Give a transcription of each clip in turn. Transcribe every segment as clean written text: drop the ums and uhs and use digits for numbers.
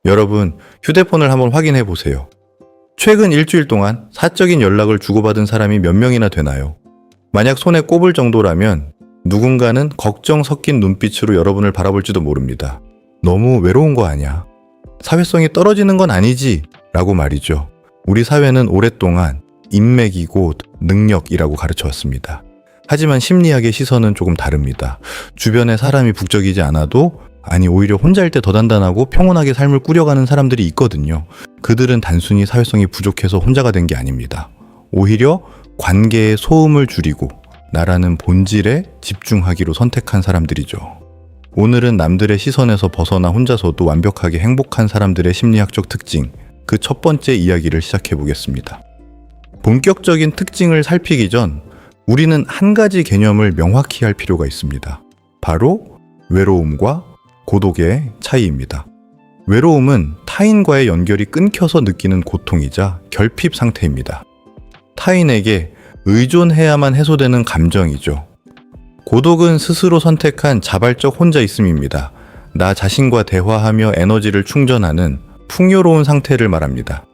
여러분, 휴대폰을 한번 확인해 보세요. 최근 일주일 동안 사적인 연락을 주고받은 사람이 몇 명이나 되나요? 만약 손에 꼽을 정도라면 누군가는 걱정 섞인 눈빛으로 여러분을 바라볼지도 모릅니다. 너무 외로운 거 아니야? 사회성이 떨어지는 건 아니지? 라고 말이죠. 우리 사회는 오랫동안 인맥이 곧 능력이라고 가르쳐 왔습니다. 하지만 심리학의 시선은 조금 다릅니다. 주변에 사람이 북적이지 않아도, 아니 오히려 혼자일 때 더 단단하고 평온하게 삶을 꾸려가는 사람들이 있거든요. 그들은 단순히 사회성이 부족해서 혼자가 된 게 아닙니다. 오히려 관계의 소음을 줄이고 나라는 본질에 집중하기로 선택한 사람들이죠. 오늘은 남들의 시선에서 벗어나 혼자서도 완벽하게 행복한 사람들의 심리학적 특징, 그 첫 번째 이야기를 시작해 보겠습니다. 본격적인 특징을 살피기 전 우리는 한 가지 개념을 명확히 할 필요가 있습니다. 바로 외로움과 고독의 차이입니다. 외로움은 타인과의 연결이 끊겨서 느끼는 고통이자 결핍 상태입니다. 타인에게 의존해야만 해소되는 감정이죠. 고독은 스스로 선택한 자발적 혼자 있음입니다. 나 자신과 대화하며 에너지를 충전하는 풍요로운 상태를 말합니다.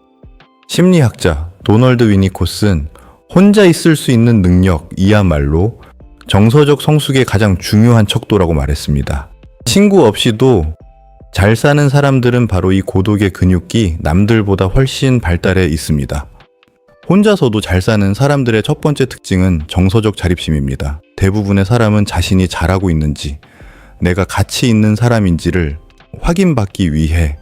심리학자 도널드 위니코스는 혼자 있을 수 있는 능력이야말로 정서적 성숙의 가장 중요한 척도라고 말했습니다. 친구 없이도 잘 사는 사람들은 바로 이 고독의 근육이 남들보다 훨씬 발달해 있습니다. 혼자서도 잘 사는 사람들의 첫 번째 특징은 정서적 자립심입니다. 대부분의 사람은 자신이 잘하고 있는지, 내가 가치 있는 사람인지를 확인받기 위해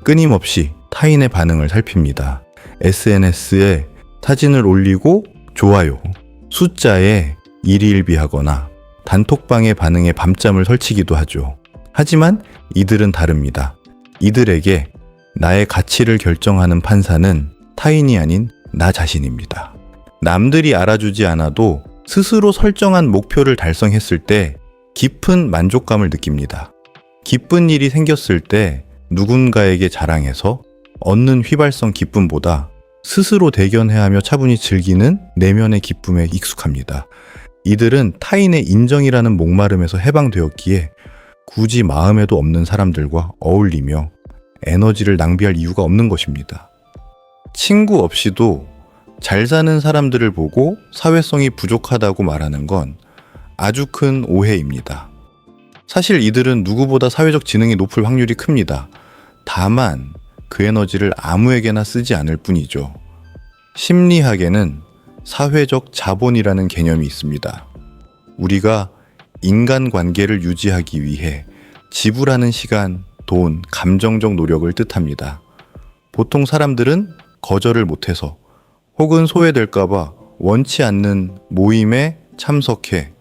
끊임없이 타인의 반응을 살핍니다. SNS에 사진을 올리고 좋아요, 숫자에 일희일비하거나 단톡방의 반응에 밤잠을 설치기도 하죠. 하지만 이들은 다릅니다. 이들에게 나의 가치를 결정하는 판사는 타인이 아닌 나 자신입니다. 남들이 알아주지 않아도 스스로 설정한 목표를 달성했을 때 깊은 만족감을 느낍니다. 기쁜 일이 생겼을 때 누군가에게 자랑해서 얻는 휘발성 기쁨보다 스스로 대견해야 하며 차분히 즐기는 내면의 기쁨에 익숙합니다. 이들은 타인의 인정이라는 목마름에서 해방되었기에 굳이 마음에도 없는 사람들과 어울리며 에너지를 낭비할 이유가 없는 것입니다. 친구 없이도 잘 사는 사람들을 보고 사회성이 부족하다고 말하는 건 아주 큰 오해입니다. 사실 이들은 누구보다 사회적 지능이 높을 확률이 큽니다. 다만 그 에너지를 아무에게나 쓰지 않을 뿐이죠. 심리학에는 사회적 자본이라는 개념이 있습니다. 우리가 인간관계를 유지하기 위해 지불하는 시간, 돈, 감정적 노력을 뜻합니다. 보통 사람들은 거절을 못해서 혹은 소외될까봐 원치 않는 모임에 참석해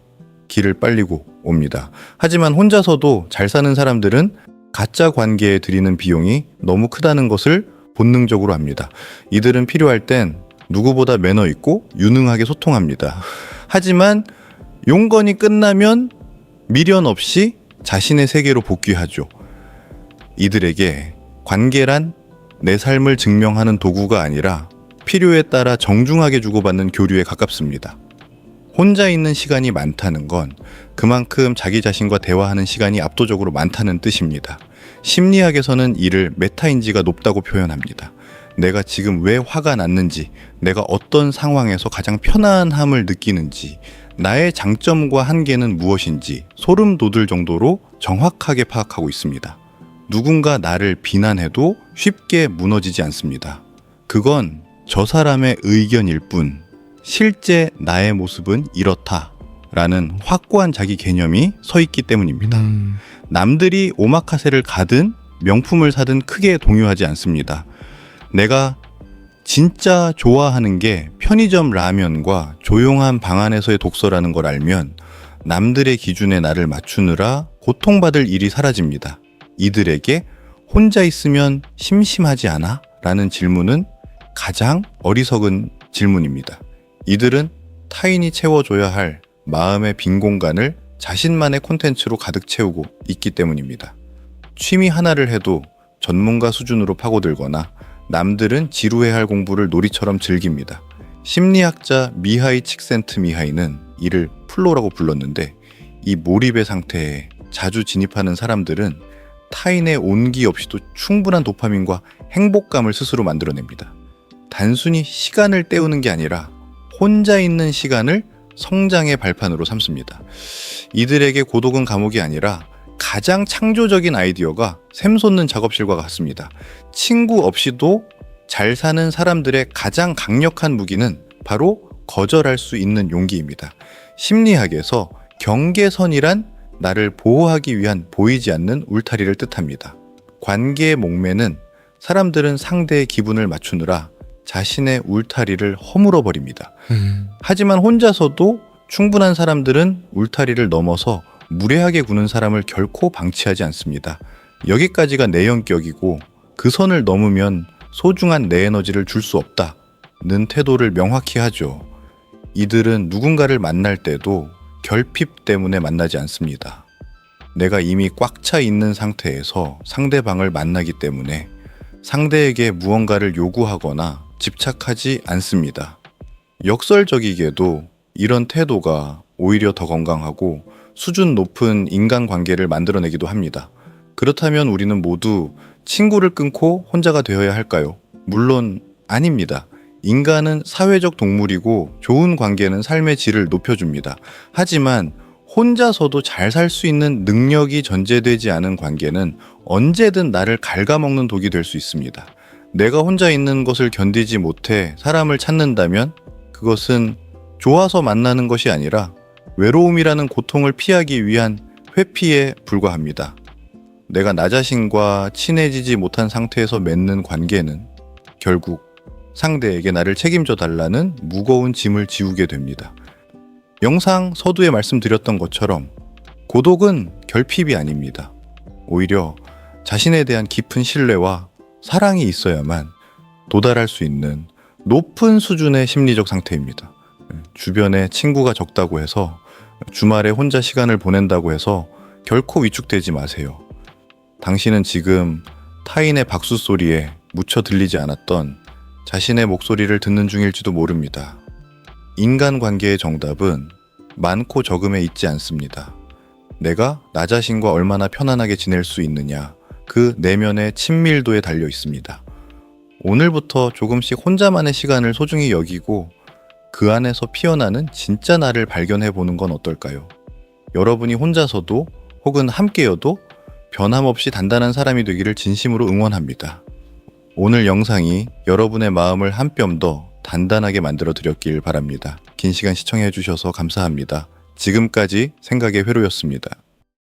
길을 빨리고 옵니다. 하지만 혼자서도 잘 사는 사람들은 가짜 관계에 들이는 비용이 너무 크다는 것을 본능적으로 압니다. 이들은 필요할 땐 누구보다 매너 있고 유능하게 소통합니다. 하지만 용건이 끝나면 미련 없이 자신의 세계로 복귀하죠. 이들에게 관계란 내 삶을 증명하는 도구가 아니라 필요에 따라 정중하게 주고받는 교류에 가깝습니다. 혼자 있는 시간이 많다는 건 그만큼 자기 자신과 대화하는 시간이 압도적으로 많다는 뜻입니다. 심리학에서는 이를 메타인지가 높다고 표현합니다. 내가 지금 왜 화가 났는지, 내가 어떤 상황에서 가장 편안함을 느끼는지, 나의 장점과 한계는 무엇인지 소름 돋을 정도로 정확하게 파악하고 있습니다. 누군가 나를 비난해도 쉽게 무너지지 않습니다. 그건 저 사람의 의견일 뿐, 실제 나의 모습은 이렇다 라는 확고한 자기 개념이 서 있기 때문입니다. 남들이 오마카세를 가든 명품을 사든 크게 동요하지 않습니다. 내가 진짜 좋아하는 게 편의점 라면과 조용한 방 안에서의 독서라는 걸 알면 남들의 기준에 나를 맞추느라 고통받을 일이 사라집니다. 이들에게 혼자 있으면 심심하지 않아? 라는 질문은 가장 어리석은 질문입니다. 이들은 타인이 채워줘야 할 마음의 빈 공간을 자신만의 콘텐츠로 가득 채우고 있기 때문입니다. 취미 하나를 해도 전문가 수준으로 파고들거나 남들은 지루해할 공부를 놀이처럼 즐깁니다. 심리학자 미하이 칙센트미하이는 이를 플로라고 불렀는데 이 몰입의 상태에 자주 진입하는 사람들은 타인의 온기 없이도 충분한 도파민과 행복감을 스스로 만들어냅니다. 단순히 시간을 때우는 게 아니라 혼자 있는 시간을 성장의 발판으로 삼습니다. 이들에게 고독은 감옥이 아니라 가장 창조적인 아이디어가 샘솟는 작업실과 같습니다. 친구 없이도 잘 사는 사람들의 가장 강력한 무기는 바로 거절할 수 있는 용기입니다. 심리학에서 경계선이란 나를 보호하기 위한 보이지 않는 울타리를 뜻합니다. 관계의 목매는 사람들은 상대의 기분을 맞추느라 자신의 울타리를 허물어 버립니다. 하지만 혼자서도 충분한 사람들은 울타리를 넘어서 무례하게 구는 사람을 결코 방치하지 않습니다. 여기까지가 내 영역이고 그 선을 넘으면 소중한 내 에너지를 줄 수 없다는 태도를 명확히 하죠. 이들은 누군가를 만날 때도 결핍 때문에 만나지 않습니다. 내가 이미 꽉 차 있는 상태에서 상대방을 만나기 때문에 상대에게 무언가를 요구하거나 집착하지 않습니다. 역설적이게도 이런 태도가 오히려 더 건강하고 수준 높은 인간관계를 만들어내기도 합니다. 그렇다면 우리는 모두 친구를 끊고 혼자가 되어야 할까요? 물론 아닙니다. 인간은 사회적 동물이고 좋은 관계는 삶의 질을 높여줍니다. 하지만 혼자서도 잘 살 수 있는 능력이 전제되지 않은 관계는 언제든 나를 갉아먹는 독이 될 수 있습니다. 내가 혼자 있는 것을 견디지 못해 사람을 찾는다면 그것은 좋아서 만나는 것이 아니라 외로움이라는 고통을 피하기 위한 회피에 불과합니다. 내가 나 자신과 친해지지 못한 상태에서 맺는 관계는 결국 상대에게 나를 책임져 달라는 무거운 짐을 지우게 됩니다. 영상 서두에 말씀드렸던 것처럼 고독은 결핍이 아닙니다. 오히려 자신에 대한 깊은 신뢰와 사랑이 있어야만 도달할 수 있는 높은 수준의 심리적 상태입니다. 주변에 친구가 적다고 해서 주말에 혼자 시간을 보낸다고 해서 결코 위축되지 마세요. 당신은 지금 타인의 박수 소리에 묻혀 들리지 않았던 자신의 목소리를 듣는 중일지도 모릅니다. 인간관계의 정답은 많고 적음에 있지 않습니다. 내가 나 자신과 얼마나 편안하게 지낼 수 있느냐, 그 내면의 친밀도에 달려 있습니다. 오늘부터 조금씩 혼자만의 시간을 소중히 여기고 그 안에서 피어나는 진짜 나를 발견해 보는 건 어떨까요? 여러분이 혼자서도 혹은 함께여도 변함없이 단단한 사람이 되기를 진심으로 응원합니다. 오늘 영상이 여러분의 마음을 한 뼘 더 단단하게 만들어 드렸길 바랍니다. 긴 시간 시청해 주셔서 감사합니다. 지금까지 생각의 회로였습니다.